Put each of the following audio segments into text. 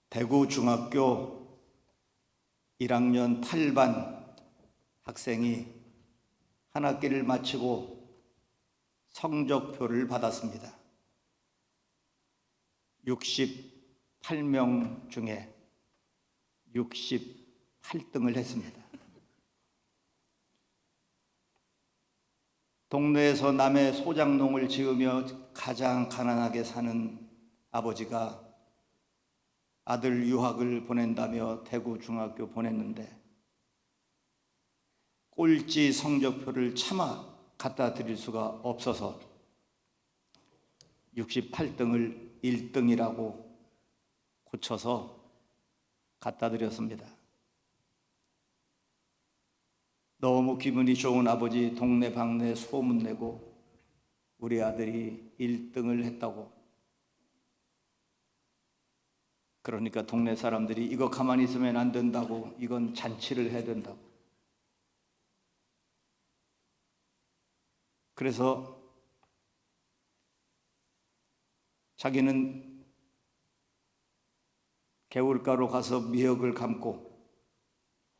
대구 중학교 1학년 8반 학생이 한 학기를 마치고 성적표를 받았습니다. 68명 중에 68등을 했습니다. 동네에서 남의 소작농을 지으며 가장 가난하게 사는 아버지가 아들 유학을 보낸다며 대구 중학교 보냈는데 꼴찌 성적표를 차마 갖다 드릴 수가 없어서 68등을 1등이라고 고쳐서 갖다 드렸습니다. 너무 기분이 좋은 아버지 동네방네 소문내고 우리 아들이 1등을 했다고. 그러니까 동네 사람들이 이거 가만히 있으면 안 된다고, 이건 잔치를 해야 된다고. 그래서 자기는 개울가로 가서 미역을 감고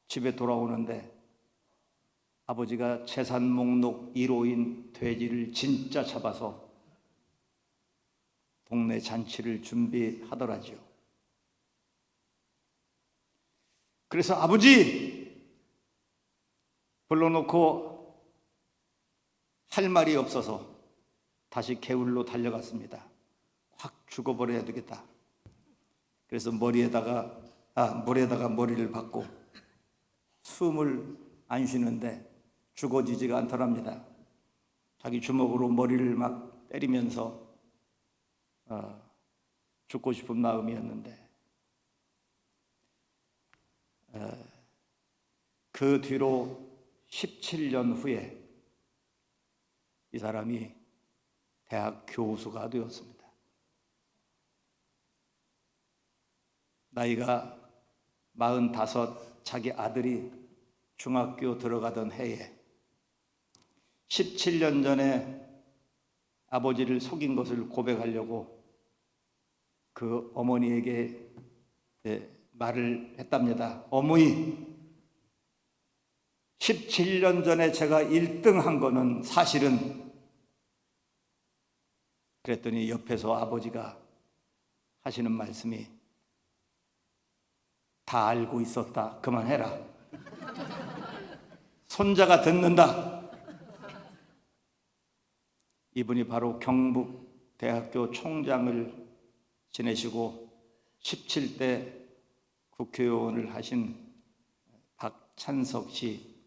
집에 돌아오는데 아버지가 재산 목록 1호인 돼지를 진짜 잡아서 동네 잔치를 준비하더라지요. 그래서 아버지 불러놓고 할 말이 없어서 다시 개울로 달려갔습니다. 확 죽어버려야 되겠다. 그래서 물에다가 머리를 박고 숨을 안 쉬는데 죽어지지가 않더랍니다. 자기 주먹으로 머리를 막 때리면서 죽고 싶은 마음이었는데 그 뒤로 17년 후에 이 사람이 대학 교수가 되었습니다. 나이가 45, 자기 아들이 중학교 들어가던 해에 17년 전에 아버지를 속인 것을 고백하려고 그 어머니에게 말을 했답니다. 어머니, 17년 전에 제가 1등 한 거는 사실은. 그랬더니 옆에서 아버지가 하시는 말씀이 다 알고 있었다. 그만해라. 손자가 듣는다. 이분이 바로 경북대학교 총장을 지내시고 17대 국회의원을 하신 박찬석 씨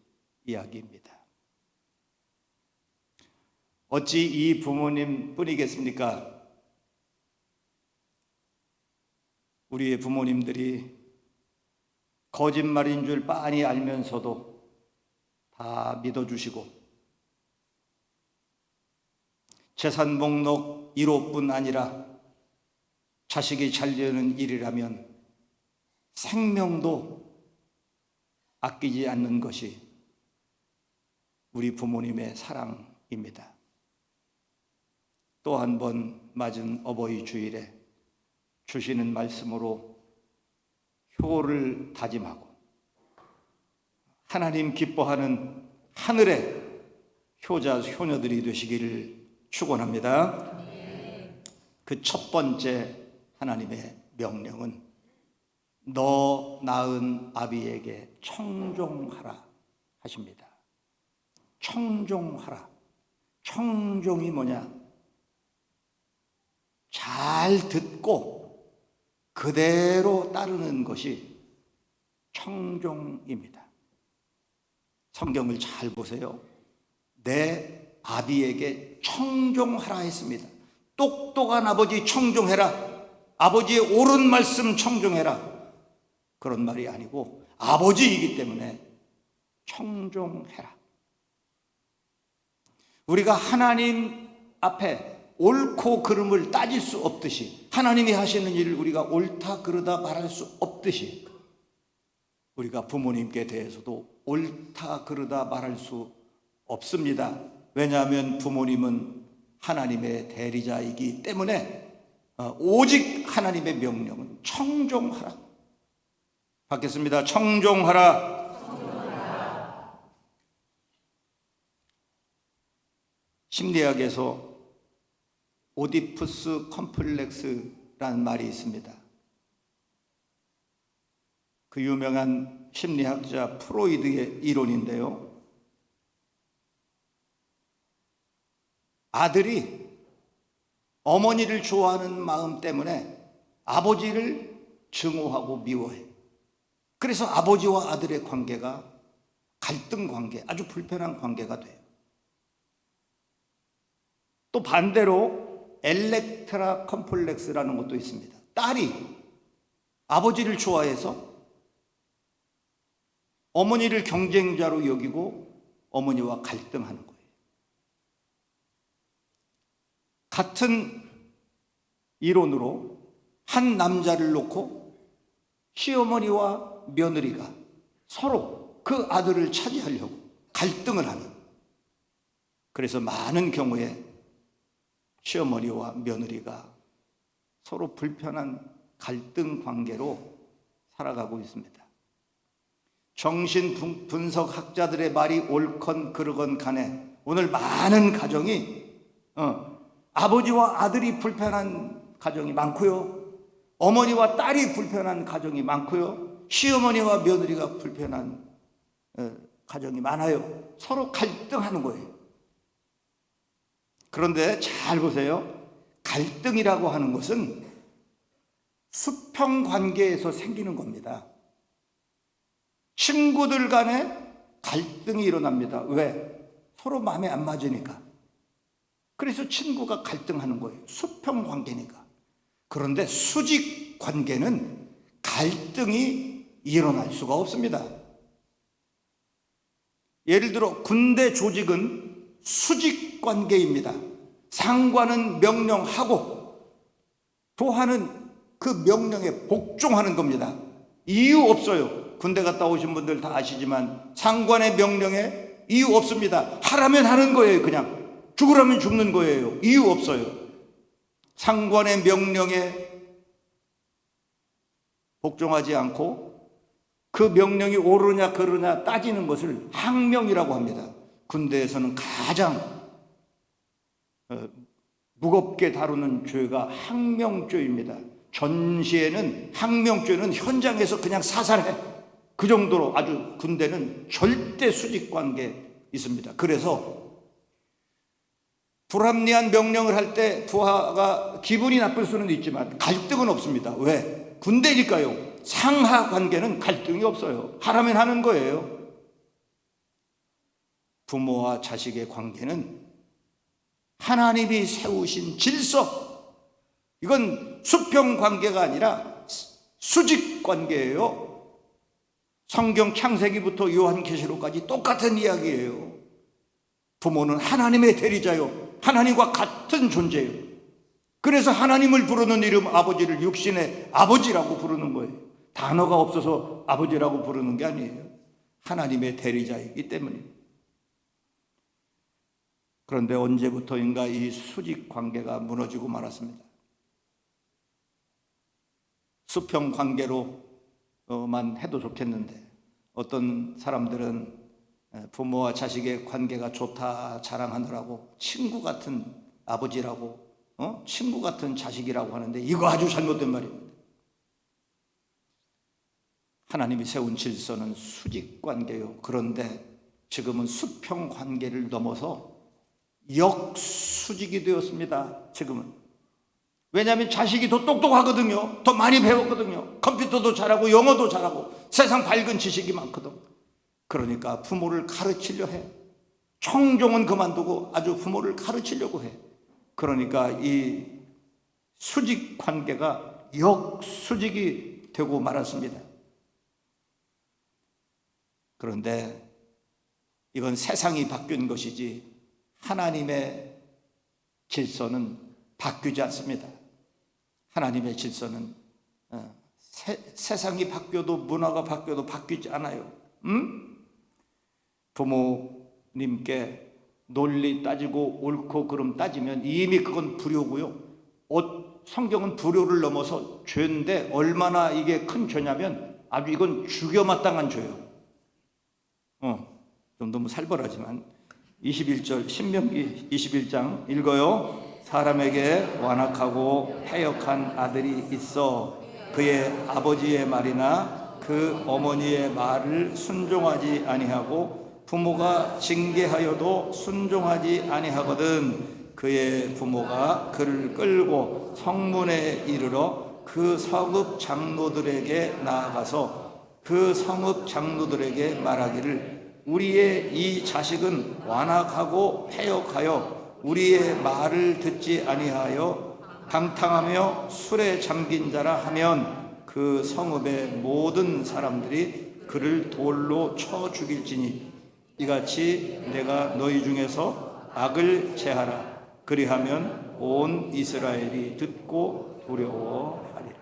이야기입니다. 어찌 이 부모님 뿐이겠습니까? 우리의 부모님들이 거짓말인 줄 빤히 알면서도 다 믿어주시고 재산 목록 1호뿐 아니라 자식이 잘 되는 일이라면 생명도 아끼지 않는 것이 우리 부모님의 사랑입니다. 또 한 번 맞은 어버이 주일에 주시는 말씀으로 효를 다짐하고 하나님 기뻐하는 하늘의 효자 효녀들이 되시기를 축원합니다. 그 첫 번째 하나님의 명령은 너 낳은 아비에게 청종하라 하십니다. 청종하라. 청종이 뭐냐? 잘 듣고 그대로 따르는 것이 청종입니다. 성경을 잘 보세요. 내 아비에게 청종하라 했습니다. 똑똑한 아버지 청종해라. 아버지의 옳은 말씀 청종해라. 그런 말이 아니고 아버지이기 때문에 청종해라. 우리가 하나님 앞에 옳고 그름을 따질 수 없듯이 하나님이 하시는 일을 우리가 옳다 그르다 말할 수 없듯이 우리가 부모님께 대해서도 옳다 그르다 말할 수 없습니다. 왜냐하면 부모님은 하나님의 대리자이기 때문에 오직 하나님의 명령은 청종하라. 받겠습니다. 청종하라. 심리학에서 오디푸스 컴플렉스라는 말이 있습니다. 그 유명한 심리학자 프로이드의 이론인데요. 아들이 어머니를 좋아하는 마음 때문에 아버지를 증오하고 미워해. 그래서 아버지와 아들의 관계가 갈등 관계, 아주 불편한 관계가 돼요. 또 반대로 엘렉트라 컴플렉스라는 것도 있습니다. 딸이 아버지를 좋아해서 어머니를 경쟁자로 여기고 어머니와 갈등하는 거예요. 같은 이론으로 한 남자를 놓고 시어머니와 며느리가 서로 그 아들을 차지하려고 갈등을 하는, 그래서 많은 경우에 시어머니와 며느리가 서로 불편한 갈등 관계로 살아가고 있습니다. 정신분석학자들의 말이 옳건 그르건 간에 오늘 많은 가정이 아버지와 아들이 불편한 가정이 많고요, 어머니와 딸이 불편한 가정이 많고요, 시어머니와 며느리가 불편한 가정이 많아요. 서로 갈등하는 거예요. 그런데 잘 보세요. 갈등이라고 하는 것은 수평 관계에서 생기는 겁니다. 친구들 간에 갈등이 일어납니다. 왜? 서로 마음에 안 맞으니까. 그래서 친구가 갈등하는 거예요. 수평 관계니까. 그런데 수직 관계는 갈등이 일어날 수가 없습니다. 예를 들어 군대 조직은 수직 관계입니다. 상관은 명령하고 부하는 그 명령에 복종하는 겁니다. 이유 없어요. 군대 갔다 오신 분들 다 아시지만 상관의 명령에 이유 없습니다. 하라면 하는 거예요. 그냥 죽으라면 죽는 거예요. 이유 없어요. 상관의 명령에 복종하지 않고 그 명령이 옳으냐 그르냐 따지는 것을 항명이라고 합니다. 군대에서는 가장 무겁게 다루는 죄가 항명죄입니다. 전시에는 항명죄는 현장에서 그냥 사살해. 그 정도로 아주 군대는 절대 수직관계에 있습니다. 그래서 불합리한 명령을 할 때 부하가 기분이 나쁠 수는 있지만 갈등은 없습니다. 왜? 군대니까요. 상하 관계는 갈등이 없어요. 하라면 하는 거예요. 부모와 자식의 관계는 하나님이 세우신 질서, 이건 수평 관계가 아니라 수직 관계예요. 성경 창세기부터 요한계시록까지 똑같은 이야기예요. 부모는 하나님의 대리자요, 하나님과 같은 존재예요. 그래서 하나님을 부르는 이름 아버지를 육신의 아버지라고 부르는 거예요. 단어가 없어서 아버지라고 부르는 게 아니에요. 하나님의 대리자이기 때문입니다. 그런데 언제부터인가 이 수직 관계가 무너지고 말았습니다. 수평 관계로만 해도 좋겠는데 어떤 사람들은 부모와 자식의 관계가 좋다 자랑하느라고 친구 같은 아버지라고 친구 같은 자식이라고 하는데 이거 아주 잘못된 말입니다. 하나님이 세운 질서는 수직 관계요. 그런데 지금은 수평 관계를 넘어서 역수직이 되었습니다. 지금은. 왜냐하면 자식이 더 똑똑하거든요. 더 많이 배웠거든요. 컴퓨터도 잘하고 영어도 잘하고 세상 밝은 지식이 많거든. 그러니까 부모를 가르치려 해. 청종은 그만두고 아주 부모를 가르치려고 해. 그러니까 이 수직 관계가 역수직이 되고 말았습니다. 그런데 이건 세상이 바뀐 것이지 하나님의 질서는 바뀌지 않습니다. 하나님의 질서는 세상이 바뀌어도 문화가 바뀌어도 바뀌지 않아요. 부모님께 논리 따지고 옳고 그름 따지면 이미 그건 불효고요. 옷 성경은 불효를 넘어서 죄인데 얼마나 이게 큰 죄냐면 아주 이건 죽여 마땅한 죄예요. 좀 너무 살벌하지만 21절 신명기 21장 읽어요. 사람에게 완악하고 패역한 아들이 있어 그의 아버지의 말이나 그 어머니의 말을 순종하지 아니하고 부모가 징계하여도 순종하지 아니하거든 그의 부모가 그를 끌고 성문에 이르러 그 성읍 장로들에게 나아가서 그 성읍 장로들에게 말하기를 우리의 이 자식은 완악하고 패역하여 우리의 말을 듣지 아니하여 방탕하며 술에 잠긴 자라 하면 그 성읍의 모든 사람들이 그를 돌로 쳐 죽일지니 이같이 내가 너희 중에서 악을 제하라 그리하면 온 이스라엘이 듣고 두려워하리라.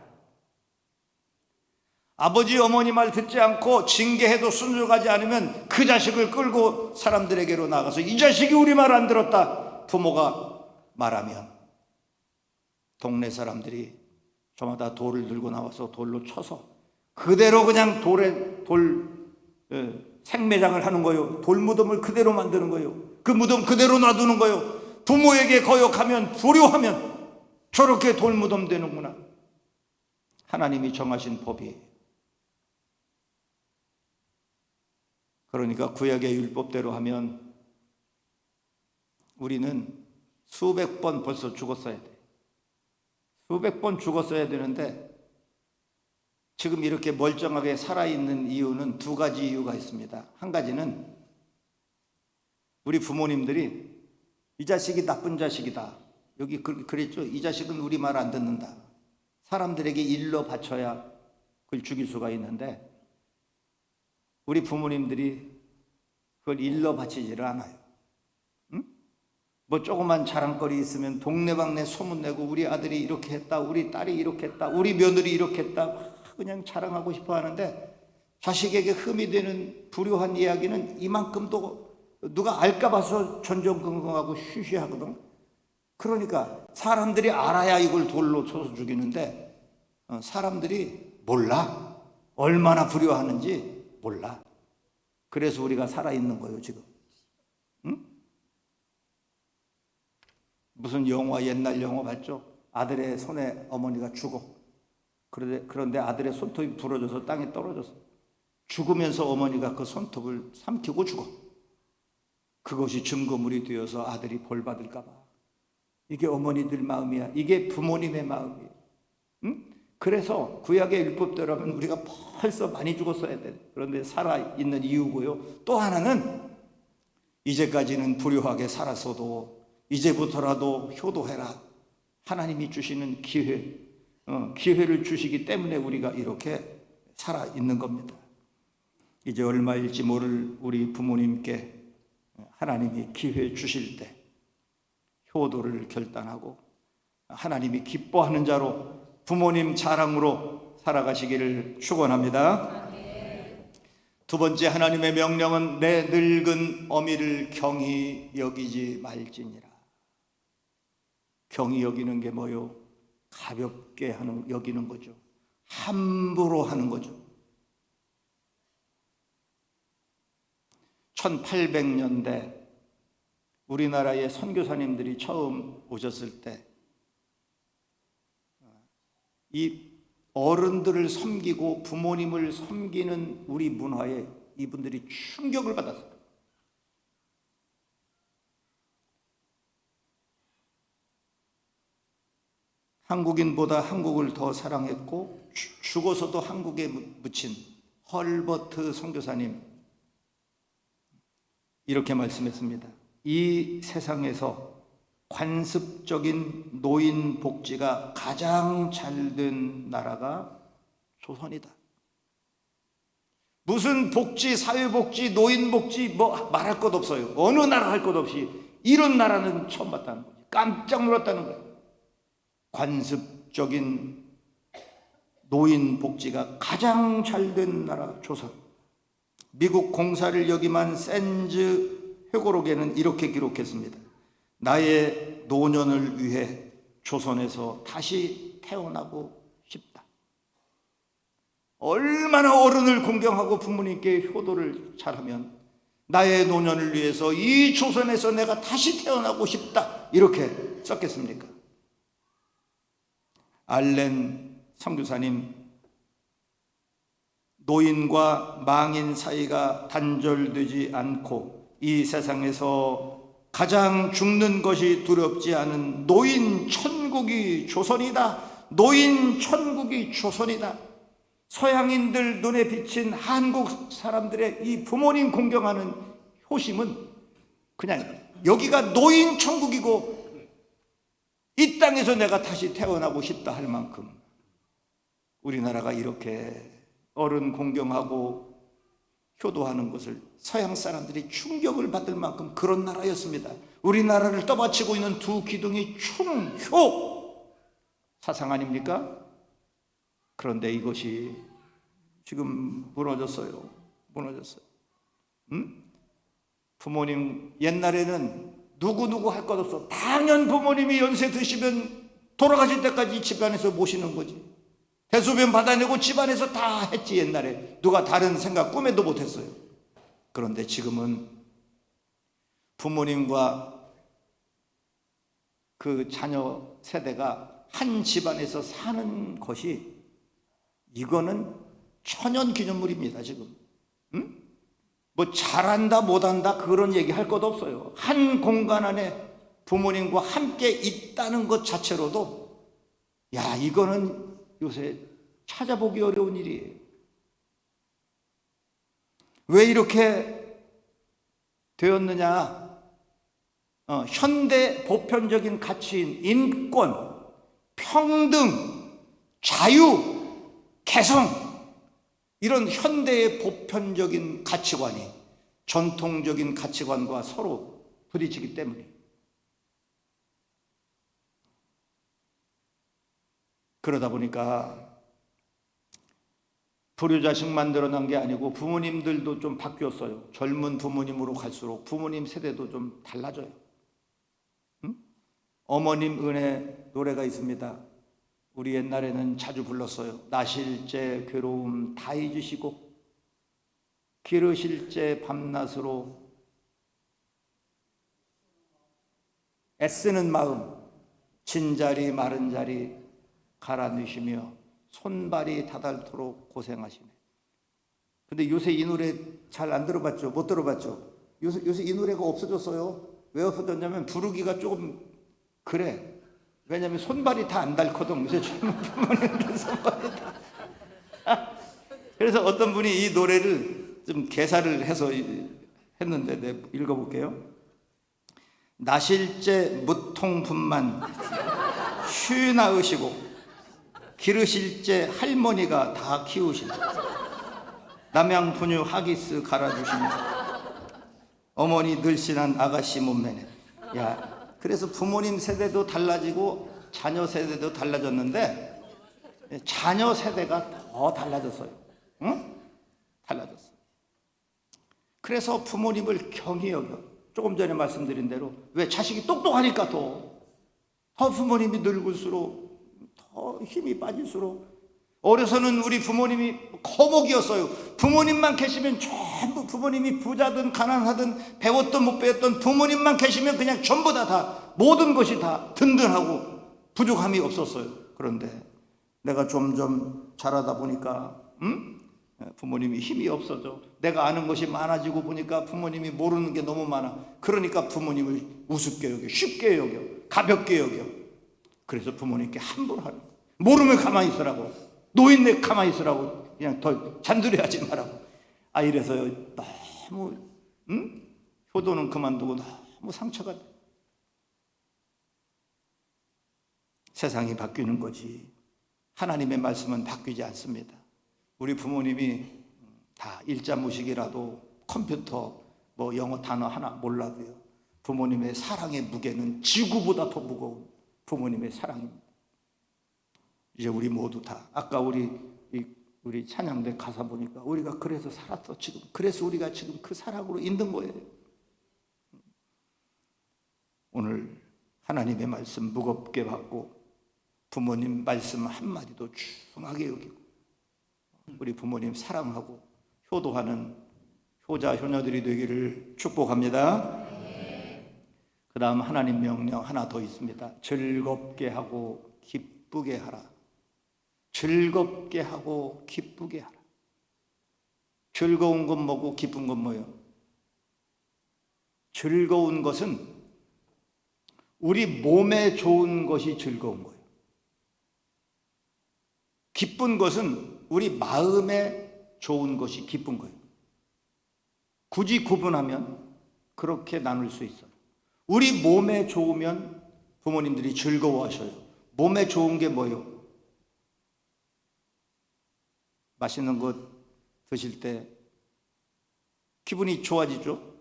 아버지 어머니 말 듣지 않고 징계해도 순종하지 않으면 그 자식을 끌고 사람들에게로 나가서 이 자식이 우리 말 안 들었다 부모가 말하면 동네 사람들이 저마다 돌을 들고 나와서 돌로 쳐서 그대로 그냥 생매장을 하는 거예요. 돌무덤을 그대로 만드는 거예요. 그 무덤 그대로 놔두는 거예요. 부모에게 거역하면 불효하면 저렇게 돌무덤 되는구나. 하나님이 정하신 법이에요. 그러니까 구약의 율법대로 하면 우리는 수백 번 벌써 죽었어야 돼. 수백 번 죽었어야 되는데 지금 이렇게 멀쩡하게 살아있는 이유는 두 가지 이유가 있습니다. 한 가지는 우리 부모님들이 이 자식이 나쁜 자식이다. 여기 그랬죠. 이 자식은 우리 말 안 듣는다. 사람들에게 일러 바쳐야 그걸 죽일 수가 있는데 우리 부모님들이 그걸 일러 바치지를 않아요. 응? 뭐 조그만 자랑거리 있으면 동네방네 소문내고 우리 아들이 이렇게 했다, 우리 딸이 이렇게 했다, 우리 며느리 이렇게 했다 그냥 자랑하고 싶어 하는데 자식에게 흠이 되는 불효한 이야기는 이만큼도 누가 알까 봐서 전전긍긍하고 쉬쉬하거든. 그러니까 사람들이 알아야 이걸 돌로 쳐서 죽이는데 사람들이 몰라. 얼마나 불효하는지 몰라. 그래서 우리가 살아있는 거예요 지금. 응? 무슨 영화 옛날 영화 봤죠? 아들의 손에 어머니가 죽어. 그런데 아들의 손톱이 부러져서 땅에 떨어져서 죽으면서 어머니가 그 손톱을 삼키고 죽어. 그것이 증거물이 되어서 아들이 벌 받을까 봐. 이게 어머니들 마음이야. 이게 부모님의 마음이에요. 응? 그래서 구약의 율법대로라면 우리가 벌써 많이 죽었어야 돼. 그런데 살아있는 이유고요. 또 하나는 이제까지는 불효하게 살았어도 이제부터라도 효도해라. 하나님이 주시는 기회를 주시기 때문에 우리가 이렇게 살아있는 겁니다. 이제 얼마일지 모를 우리 부모님께 하나님이 기회 주실 때 효도를 결단하고 하나님이 기뻐하는 자로 부모님 자랑으로 살아가시기를 축원합니다. 두 번째 하나님의 명령은 내 늙은 어미를 경히 여기지 말지니라. 경히 여기는 게 뭐요? 가볍게 여기는 거죠. 함부로 하는 거죠. 1800년대 우리나라의 선교사님들이 처음 오셨을 때 이 어른들을 섬기고 부모님을 섬기는 우리 문화에 이분들이 충격을 받았어요. 한국인보다 한국을 더 사랑했고 죽어서도 한국에 묻힌 헐버트 선교사님 이렇게 말씀했습니다. 이 세상에서 관습적인 노인 복지가 가장 잘 된 나라가 조선이다. 무슨 복지, 사회복지, 노인복지 뭐 말할 것 없어요. 어느 나라 할 것 없이 이런 나라는 처음 봤다는 거지. 깜짝 놀랐다는 거예요. 관습적인 노인 복지가 가장 잘 된 나라 조선. 미국 공사를 역임한 샌즈 회고록에는 이렇게 기록했습니다. 나의 노년을 위해 조선에서 다시 태어나고 싶다. 얼마나 어른을 공경하고 부모님께 효도를 잘하면 나의 노년을 위해서 이 조선에서 내가 다시 태어나고 싶다 이렇게 썼겠습니까? 알렌 선교사님, 노인과 망인 사이가 단절되지 않고 이 세상에서 가장 죽는 것이 두렵지 않은 노인 천국이 조선이다. 노인 천국이 조선이다. 서양인들 눈에 비친 한국 사람들의 이 부모님 공경하는 효심은 그냥 여기가 노인 천국이고 이 땅에서 내가 다시 태어나고 싶다 할 만큼 우리나라가 이렇게 어른 공경하고 효도하는 것을 서양 사람들이 충격을 받을 만큼 그런 나라였습니다. 우리나라를 떠받치고 있는 두 기둥이 충효 사상 아닙니까? 그런데 이것이 지금 무너졌어요. 부모님 옛날에는 누구 할 것 없어. 당연 부모님이 연세 드시면 돌아가실 때까지 집안에서 모시는 거지. 대소변 받아내고 집안에서 다 했지. 옛날에 누가 다른 생각 꿈에도 못했어요. 그런데 지금은 부모님과 그 자녀 세대가 한 집안에서 사는 것이 이거는 천연기념물입니다. 지금 뭐 잘한다 못한다 그런 얘기 할 것도 없어요. 한 공간 안에 부모님과 함께 있다는 것 자체로도 야 이거는 요새 찾아보기 어려운 일이에요. 왜 이렇게 되었느냐? 현대 보편적인 가치인 인권, 평등, 자유, 개성 이런 현대의 보편적인 가치관이 전통적인 가치관과 서로 부딪히기 때문에 그러다 보니까 불효자식 만들어낸 게 아니고 부모님들도 좀 바뀌었어요. 젊은 부모님으로 갈수록 부모님 세대도 좀 달라져요. 어머님 은혜 노래가 있습니다. 우리 옛날에는 자주 불렀어요. 나실제 괴로움 다 잊으시고 기르실제 밤낮으로 애쓰는 마음 진자리 마른 자리 갈아넣으시며 손발이 다닳도록 고생하시네. 근데 요새 이 노래 잘 안 들어봤죠? 못 들어봤죠? 요새 이 노래가 없어졌어요. 왜 없어졌냐면 부르기가 조금 그래. 왜냐면 손발이 다 안 닳거든. 요새 젊은 부모님들 손발이 다. 그래서 어떤 분이 이 노래를 좀 개사를 해서 했는데 내가 읽어볼게요. 나실제 무통분만 쉬 낳으시고 기르실제 할머니가 다 키우시네. 남양 분유 하기스 갈아주시네. 어머니 늘씬한 아가씨 몸매네. 야, 그래서 부모님 세대도 달라지고 자녀 세대도 달라졌는데 자녀 세대가 더 달라졌어요. 응? 달라졌어요. 그래서 부모님을 경히 여겨. 조금 전에 말씀드린 대로 왜 자식이 똑똑하니까 더 부모님이 늙을수록 더 힘이 빠질수록 어려서는 우리 부모님이 거목이었어요. 부모님만 계시면 전부 부모님이 부자든 가난하든 배웠든 못 배웠든 부모님만 계시면 그냥 전부 다 모든 것이 다 든든하고 부족함이 없었어요. 그런데 내가 점점 자라다 보니까 부모님이 힘이 없어져. 내가 아는 것이 많아지고 보니까 부모님이 모르는 게 너무 많아. 그러니까 부모님을 우습게 여겨, 쉽게 여겨, 가볍게 여겨. 그래서 부모님께 함부로 하는 거야. 모르면 가만히 있으라고. 노인네 가만히 있으라고. 그냥 더 잔소리하지 말라고. 이래서 너무 효도는 그만두고 너무 상처가 돼. 세상이 바뀌는 거지 하나님의 말씀은 바뀌지 않습니다. 우리 부모님이 다 일자무식이라도 컴퓨터 뭐 영어 단어 하나 몰라도요 부모님의 사랑의 무게는 지구보다 더 무거운 부모님의 사랑입니다. 이제 우리 모두 다 아까 우리 찬양대 가사 보니까 우리가 그래서 살았어. 지금 그래서 우리가 지금 그 사랑으로 있는 거예요. 오늘 하나님의 말씀 무겁게 받고 부모님 말씀 한마디도 중하게 여기고 우리 부모님 사랑하고 효도하는 효자 효녀들이 되기를 축복합니다. 그 다음 하나님 명령 하나 더 있습니다. 즐겁게 하고 기쁘게 하라. 즐겁게 하고 기쁘게 하라. 즐거운 건 뭐고 기쁜 건 뭐예요? 즐거운 것은 우리 몸에 좋은 것이 즐거운 거예요. 기쁜 것은 우리 마음에 좋은 것이 기쁜 거예요. 굳이 구분하면 그렇게 나눌 수 있어요. 우리 몸에 좋으면 부모님들이 즐거워하셔요. 몸에 좋은 게 뭐예요? 맛있는 것 드실 때 기분이 좋아지죠?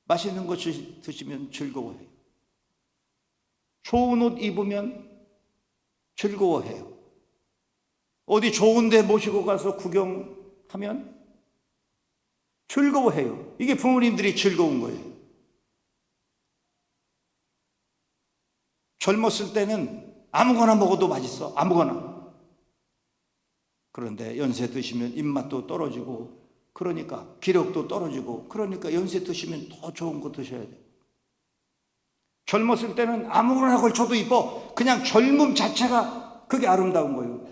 맛있는 것 드시면 즐거워해요. 좋은 옷 입으면 즐거워해요. 어디 좋은 데 모시고 가서 구경하면 즐거워해요. 이게 부모님들이 즐거운 거예요. 젊었을 때는 아무거나 먹어도 맛있어. 아무거나. 그런데 연세 드시면 입맛도 떨어지고 그러니까 기력도 떨어지고 그러니까 연세 드시면 더 좋은 거 드셔야 돼요. 젊었을 때는 아무거나 걸쳐도 이뻐. 그냥 젊음 자체가 그게 아름다운 거예요.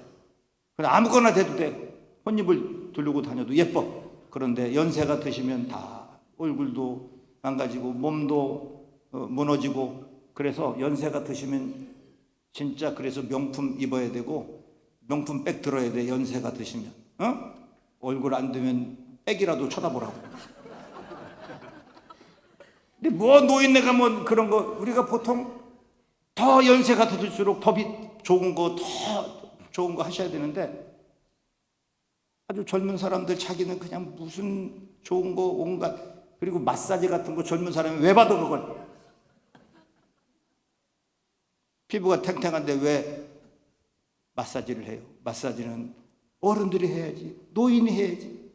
그냥 아무거나 돼도 돼. 혼입을 두르고 다녀도 예뻐. 그런데 연세가 드시면 다 얼굴도 망가지고 몸도 무너지고 그래서 연세가 드시면 진짜 그래서 명품 입어야 되고 명품 백 들어야 돼. 연세가 드시면 얼굴 안 되면 백이라도 쳐다보라고. 근데 뭐 노인네가 뭐 그런 거 우리가 보통 더 연세가 드실수록 더 좋은 거 더 좋은 거 하셔야 되는데 아주 젊은 사람들 자기는 그냥 무슨 좋은 거 온갖 그리고 마사지 같은 거 젊은 사람이 왜 받아 그걸. 피부가 탱탱한데 왜 마사지를 해요? 마사지는 어른들이 해야지. 노인이 해야지.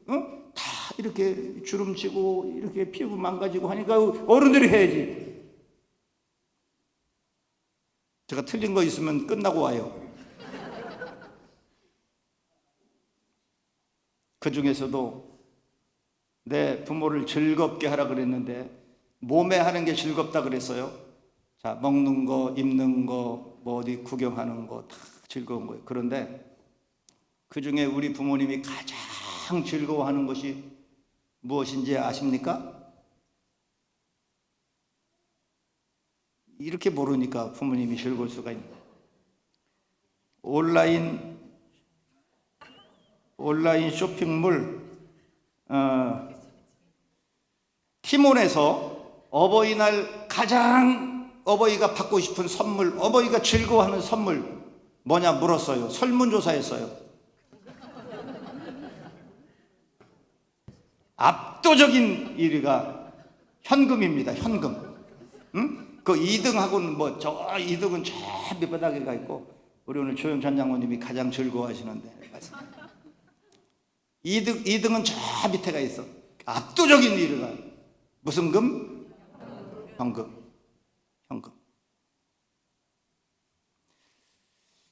다 이렇게 주름지고 이렇게 피부 망가지고 하니까 어른들이 해야지. 제가 틀린 거 있으면 끝나고 와요. 그 중에서도 내 부모를 즐겁게 하라 그랬는데 몸에 하는 게 즐겁다 그랬어요. 자, 먹는 거, 입는 거, 뭐 어디 구경하는 거 다 즐거운 거예요. 그런데 그 중에 우리 부모님이 가장 즐거워하는 것이 무엇인지 아십니까? 이렇게 모르니까 부모님이 즐거울 수가 있는 온라인 쇼핑몰 티몬에서 어버이날 가장 어버이가 받고 싶은 선물, 어버이가 즐거워하는 선물 뭐냐 물었어요. 설문조사했어요. 압도적인 1위가 현금입니다. 현금. 그 2등하고는 뭐 저 2등은 저 밑바닥에 가 있고 우리 오늘 조영찬 장모님이 가장 즐거워하시는데 2등은 저 밑에 가 있어. 압도적인 1위가 무슨 금? 현금.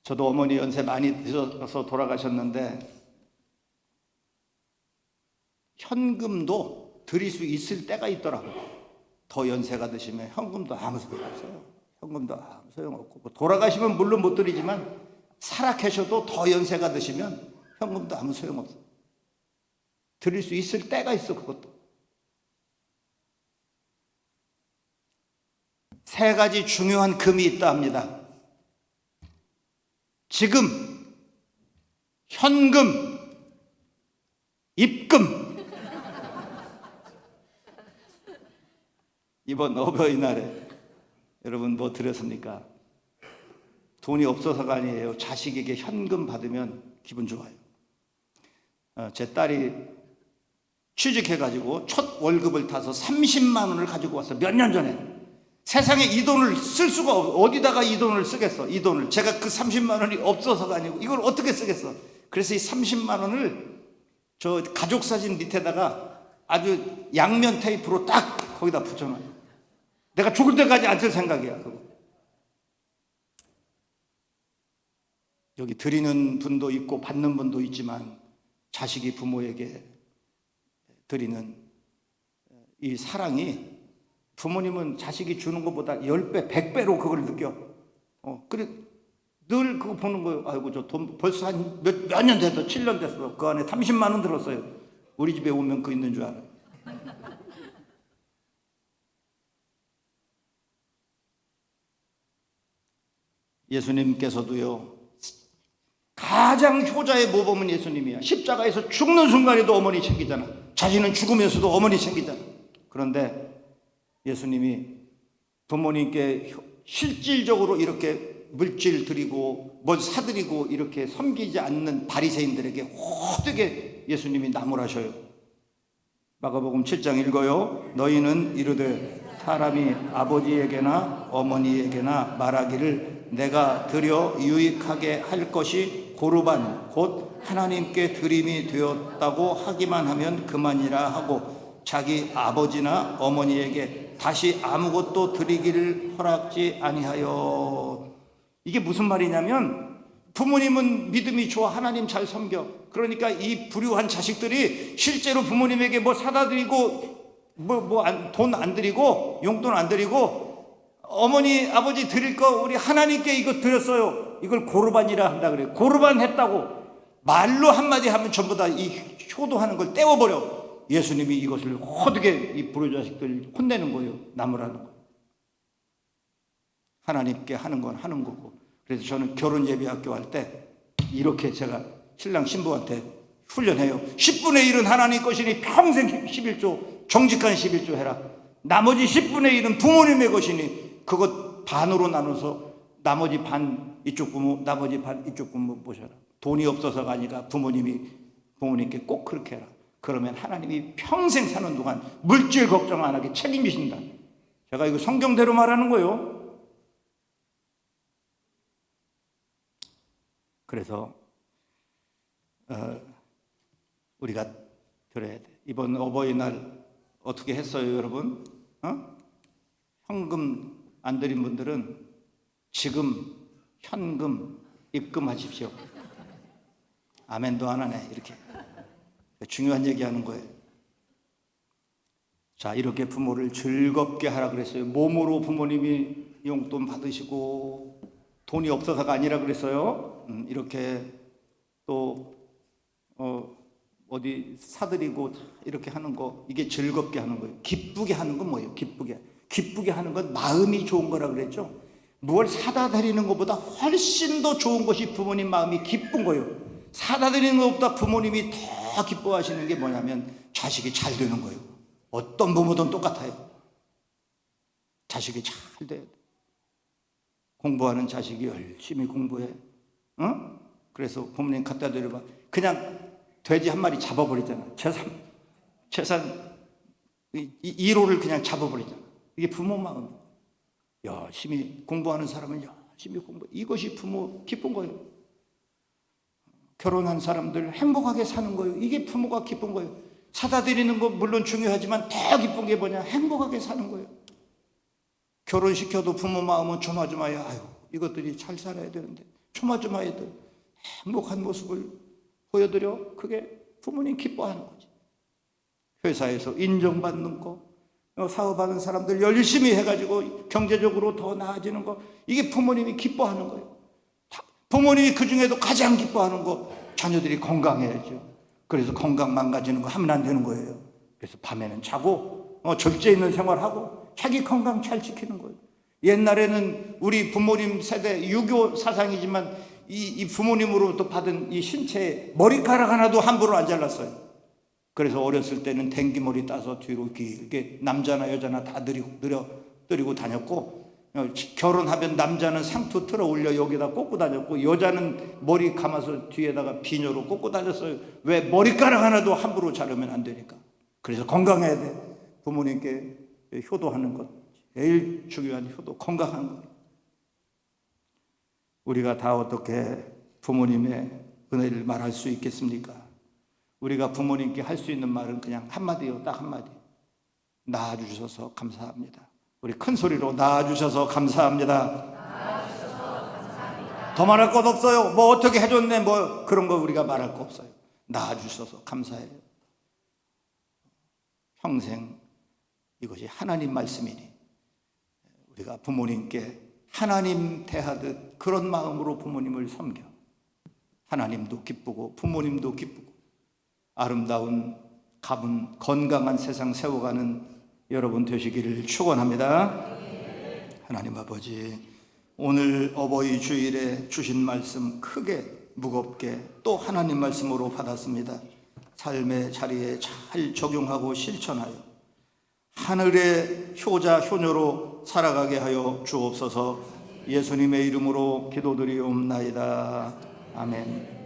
저도 어머니 연세 많이 드셔서 돌아가셨는데 현금도 드릴 수 있을 때가 있더라고요. 더 연세가 드시면 현금도 아무 소용없어요. 현금도 아무 소용없고 뭐 돌아가시면 물론 못 드리지만 살아 계셔도 더 연세가 드시면 현금도 아무 소용없어요. 드릴 수 있을 때가 있어. 그것도 세 가지 중요한 금이 있다 합니다. 지금, 현금, 입금. 이번 어버이날에 여러분 뭐 드렸습니까? 돈이 없어서가 아니에요. 자식에게 현금 받으면 기분 좋아요. 제 딸이 취직해가지고 첫 월급을 타서 30만 원을 가지고 왔어. 몇 년 전에. 세상에 이 돈을 쓸 수가 없어. 어디다가 이 돈을 쓰겠어. 이 돈을 제가 그 30만 원이 없어서가 아니고 이걸 어떻게 쓰겠어. 그래서 이 30만 원을 저 가족사진 밑에다가 아주 양면 테이프로 딱 거기다 붙여놔요. 내가 죽을 때까지 안 쓸 생각이야. 그거. 저기 드리는 분도 있고 받는 분도 있지만 자식이 부모에게 드리는 이 사랑이 부모님은 자식이 주는 것보다 10배, 100배로 그걸 느껴. 그래 늘 그거 보는 거예요. 아이고 저 돈 벌써 한 몇 년 됐어. 7년 됐어. 그 안에 30만 원 들었어요. 우리 집에 오면 그 있는 줄 알아요. 예수님께서도요, 가장 효자의 모범은 예수님이야. 십자가에서 죽는 순간에도 어머니 챙기잖아. 자신은 죽으면서도 어머니 챙기잖아. 그런데 예수님이 부모님께 실질적으로 이렇게 물질 드리고 뭘 사드리고 이렇게 섬기지 않는 바리새인들에게 호되게 예수님이 나무라셔요. 마가복음 7장 읽어요. 너희는 이르되 사람이 아버지에게나 어머니에게나 말하기를 내가 드려 유익하게 할 것이 고르반 곧 하나님께 드림이 되었다고 하기만 하면 그만이라 하고 자기 아버지나 어머니에게 다시 아무것도 드리기를 허락지 아니하여. 이게 무슨 말이냐면 부모님은 믿음이 좋아. 하나님 잘 섬겨. 그러니까 이 불효한 자식들이 실제로 부모님에게 뭐 사다 드리고 돈 안 드리고 용돈 안 드리고 어머니 아버지 드릴 거 우리 하나님께 이거 드렸어요. 이걸 고르반이라 한다 그래요. 고르반 했다고 말로 한마디 하면 전부 다 이 효도하는 걸 떼어버려. 예수님이 이것을 호되게 이 불효 자식들 혼내는 거예요. 나무라는 거예요. 하나님께 하는 건 하는 거고. 그래서 저는 결혼 예비학교 할 때 이렇게 제가 신랑 신부한테 훈련해요. 10분의 1은 하나님 것이니 평생 11조 정직한 11조 해라. 나머지 10분의 1은 부모님의 것이니 그것 반으로 나눠서 나머지 반 이쪽 부모 나머지 반 이쪽 부모 모셔라. 돈이 없어서가 아니라 부모님께 꼭 그렇게 해라. 그러면 하나님이 평생 사는 동안 물질 걱정 안 하게 책임지신다. 제가 이거 성경대로 말하는 거예요. 그래서 우리가 드려야 돼. 이번 어버이날 어떻게 했어요, 여러분? 현금 안 드린 분들은 지금 현금 입금하십시오. 아멘도 안 하네. 이렇게 중요한 얘기하는 거예요. 자, 이렇게 부모를 즐겁게 하라 그랬어요. 몸으로 부모님이 용돈 받으시고 돈이 없어서가 아니라 그랬어요. 이렇게 또 어디 사드리고 이렇게 하는 거, 이게 즐겁게 하는 거예요. 기쁘게 하는 건 뭐예요? 기쁘게 하는 건 마음이 좋은 거라 그랬죠. 무엇 사다 드리는 것보다 훨씬 더 좋은 것이 부모님 마음이 기쁜 거예요. 사다 드리는 것보다 부모님이 더 기뻐하시는 게 뭐냐면 자식이 잘 되는 거예요. 어떤 부모든 똑같아요. 자식이 잘 돼야 돼. 공부하는 자식이 열심히 공부해. 그래서 부모님 갖다 드려봐. 그냥 돼지 한 마리 잡아버리잖아. 재산 1호를 그냥 잡아버리잖아. 이게 부모 마음. 열심히 공부하는 사람은 열심히 공부해. 이것이 부모 기쁜 거예요. 결혼한 사람들 행복하게 사는 거예요. 이게 부모가 기쁜 거예요. 사다 드리는 거 물론 중요하지만 더 기쁜 게 뭐냐? 행복하게 사는 거예요. 결혼시켜도 부모 마음은 조마조마해. 아유, 이것들이 잘 살아야 되는데 조마조마해도 행복한 모습을 보여드려. 그게 부모님 기뻐하는 거지. 회사에서 인정받는 거, 사업하는 사람들 열심히 해가지고 경제적으로 더 나아지는 거, 이게 부모님이 기뻐하는 거예요. 부모님이 그 중에도 가장 기뻐하는 거, 자녀들이 건강해야죠. 그래서 건강 망가지는 거 하면 안 되는 거예요. 그래서 밤에는 자고 절제 있는 생활하고 자기 건강 잘 지키는 거예요. 옛날에는 우리 부모님 세대 유교 사상이지만 이 부모님으로부터 받은 이 신체에 머리카락 하나도 함부로 안 잘랐어요. 그래서 어렸을 때는 댕기머리 따서 뒤로 길게 남자나 여자나 다 들이고 다녔고, 결혼하면 남자는 상투 틀어 올려 여기다 꽂고 다녔고 여자는 머리 감아서 뒤에다가 비녀로 꽂고 다녔어요. 왜? 머리카락 하나도 함부로 자르면 안 되니까. 그래서 건강해야 돼. 부모님께 효도하는 것 제일 중요한 효도, 건강한 것. 우리가 다 어떻게 부모님의 은혜를 말할 수 있겠습니까? 우리가 부모님께 할 수 있는 말은 그냥 한마디요. 딱 한마디. 낳아주셔서 감사합니다. 우리 큰 소리로 낳아주셔서 감사합니다. 더 말할 것 없어요. 뭐 어떻게 해줬네, 뭐 그런 거 우리가 말할 거 없어요. 낳아주셔서 감사해요. 평생 이것이 하나님 말씀이니 우리가 부모님께 하나님 대하듯 그런 마음으로 부모님을 섬겨 하나님도 기쁘고 부모님도 기쁘고 아름다운 가문 건강한 세상 세워가는 여러분 되시기를 축원합니다. 하나님 아버지, 오늘 어버이 주일에 주신 말씀 크게 무겁게 또 하나님 말씀으로 받았습니다. 삶의 자리에 잘 적용하고 실천하여 하늘의 효자 효녀로 살아가게 하여 주옵소서. 예수님의 이름으로 기도드리옵나이다. 아멘.